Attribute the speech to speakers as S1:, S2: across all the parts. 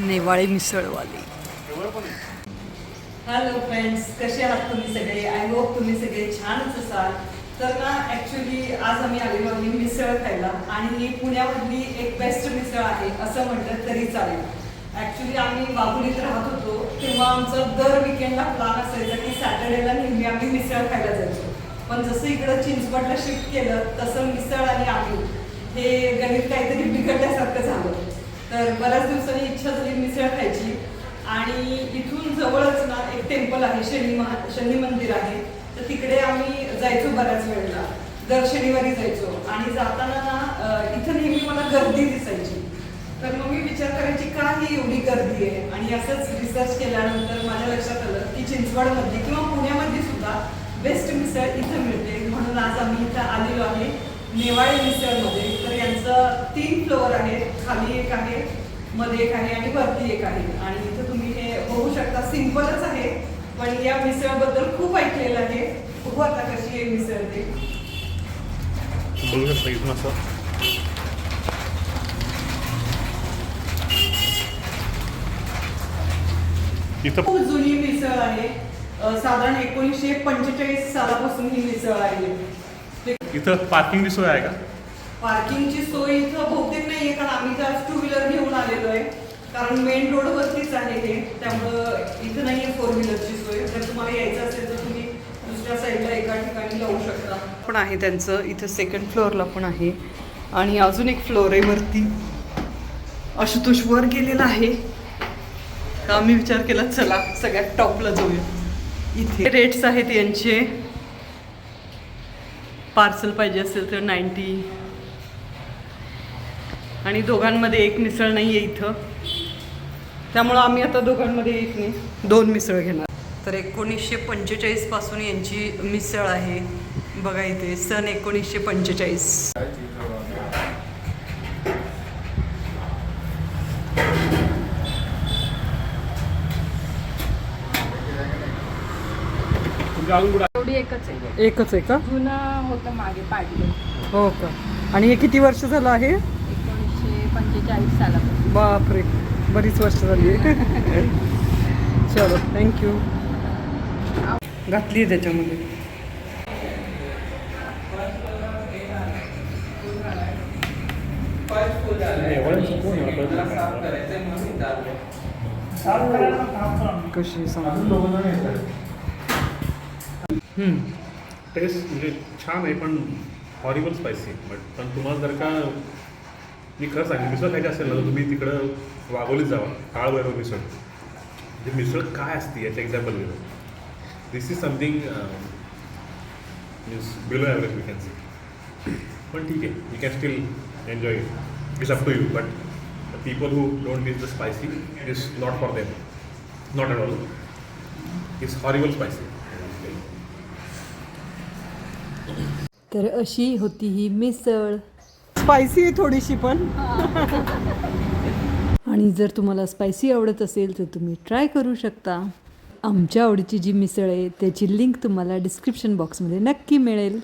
S1: Newale मिसळवाले.
S2: Hello friends, कसे आहात तुम्ही सगळे? आय होप तुम्ही सगळे छानच असाल. तर ना ॲक्च्युली आज आम्ही आलेलो आम्ही मिसळ खायला आणि ही पुण्यामधली एक बेस्ट मिसळ आहे असं म्हटलं तरी चालेल. ॲक्च्युली आम्ही वाघोलीत राहत होतो तेव्हा आमचं दर विकेंडला प्लॅन असायचा की सॅटर्डेला नेहमी आम्ही मिसळ खायला जायचो. पण जसं इकडं चिंचवडला शिफ्ट केलं तसं मिसळ आणि आम्ही हे गणित काहीतरी बिघडल्यासारखं झालं. तर बऱ्याच दिवसांनी इच्छा झाली मिसळ खायची आणि इथून जवळच ना एक टेम्पल आहे, शनी मंदिर आहे. तर तिकडे आम्ही जायचो बऱ्याच वेळेला, दर शनिवारी जायचो आणि जाताना ना इथं नेहमी मला गर्दी दिसायची. तर मग मी विचार करायची का ही एवढी गर्दी आहे आणि असंच रिसर्च केल्यानंतर माझ्या लक्षात आलं की चिंचवडमध्ये किंवा पुण्यामध्ये सुद्धा बेस्ट मिसळ इथं मिळते. म्हणून आज आम्ही इथं आलेलो आहे नेवाळे मिसळमध्ये. तर यांचं 3 फ्लोअर आहेत, खाली एक आहे, मध्ये एक आहे आणि वरती एक आहे. आणि इथं तुम्ही हे बघू शकता, सिंपलच आहे पण या मिसळबद्दल खूप ऐकलेलं आहे. बघू आता कशी आहे मिसळ ते.
S3: बघू शकता इथून असं इथं
S2: खूप जुनी मिसळ आहे, साधारण 1945 सालापासून ही मिसळ आहे.
S3: इथं पार्किंगची सोय आहे का?
S2: पार्किंगची सोय इथं बहुतेक नाहीये, कारण आम्ही तर 2 व्हीलर घेऊन आलेलो आहे, कारण मेन रोडवरतीच आहे हे. त्यामुळं इथं नाहीये 4 व्हीलरची सोय. जर तुम्हाला यायचं असेल तर तुम्ही दुसऱ्या साईडला एका ठिकाणी लावू शकता.
S1: पण आहे त्यांचं इथं 2nd फ्लोअरला पण आहे आणि अजून एक फ्लोअर आहे वरती. आशुतोष वर गेलेला आहे तर आम्ही विचार केला चला सगळ्यात टॉपला जाऊया. इथे रेट्स आहेत यांचे. पार्सल पाहिजे असेल तर 90 आणि दोघांमध्ये एक मिसळ नाही आहे इथं, त्यामुळं आम्ही आता दोघांमध्ये एक नाही 2 मिसळ घेणार. तर 1945 पासून यांची मिसळ आहे बघा इथे, सन 1945.
S4: एवढी एकच आहे.
S1: एकच आहे का?
S4: जुनं होतं मागे पाडलं.
S1: हो का? आणि हे किती वर्ष झालं आहे?
S4: 1945 सालापासून.
S1: बापरे, बरीच वर्ष झाली. चलो थँक्यू. घातली आहे त्याच्यामध्ये. कशी सांग.
S3: टेस्ट म्हणजे छान आहे पण हॉरिबल स्पायसी. पण तुम्हाला जर का मी खरं सांगेन मिसळ खायची असेल ना तर तुम्ही तिकडं वाघोलीत जावा, काळभैरव मिसळ. म्हणजे मिसळ काय असते याचं एक्झाम्पल घेतो. This is something means below average we can see. पण ठीक आहे, you can still enjoy it. It's up to you. But the people who don't need the spicy is not for them, not at all. It's horrible spicy.
S1: तर अशी होती ही मिसळ. Spicy आहे थोडीशी पण. आणि जर तुम्हाला स्पायसी आवडत असेल तर तुम्ही ट्राय करू शकता. आमच्या आवडीची जी मिसळ आहे त्याची लिंक तुम्हाला डिस्क्रिप्शन बॉक्समध्ये नक्की मिळेल.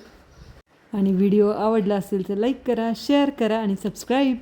S1: आणि व्हिडिओ आवडला असेल तर लाईक करा, शेअर करा आणि सबस्क्राईब.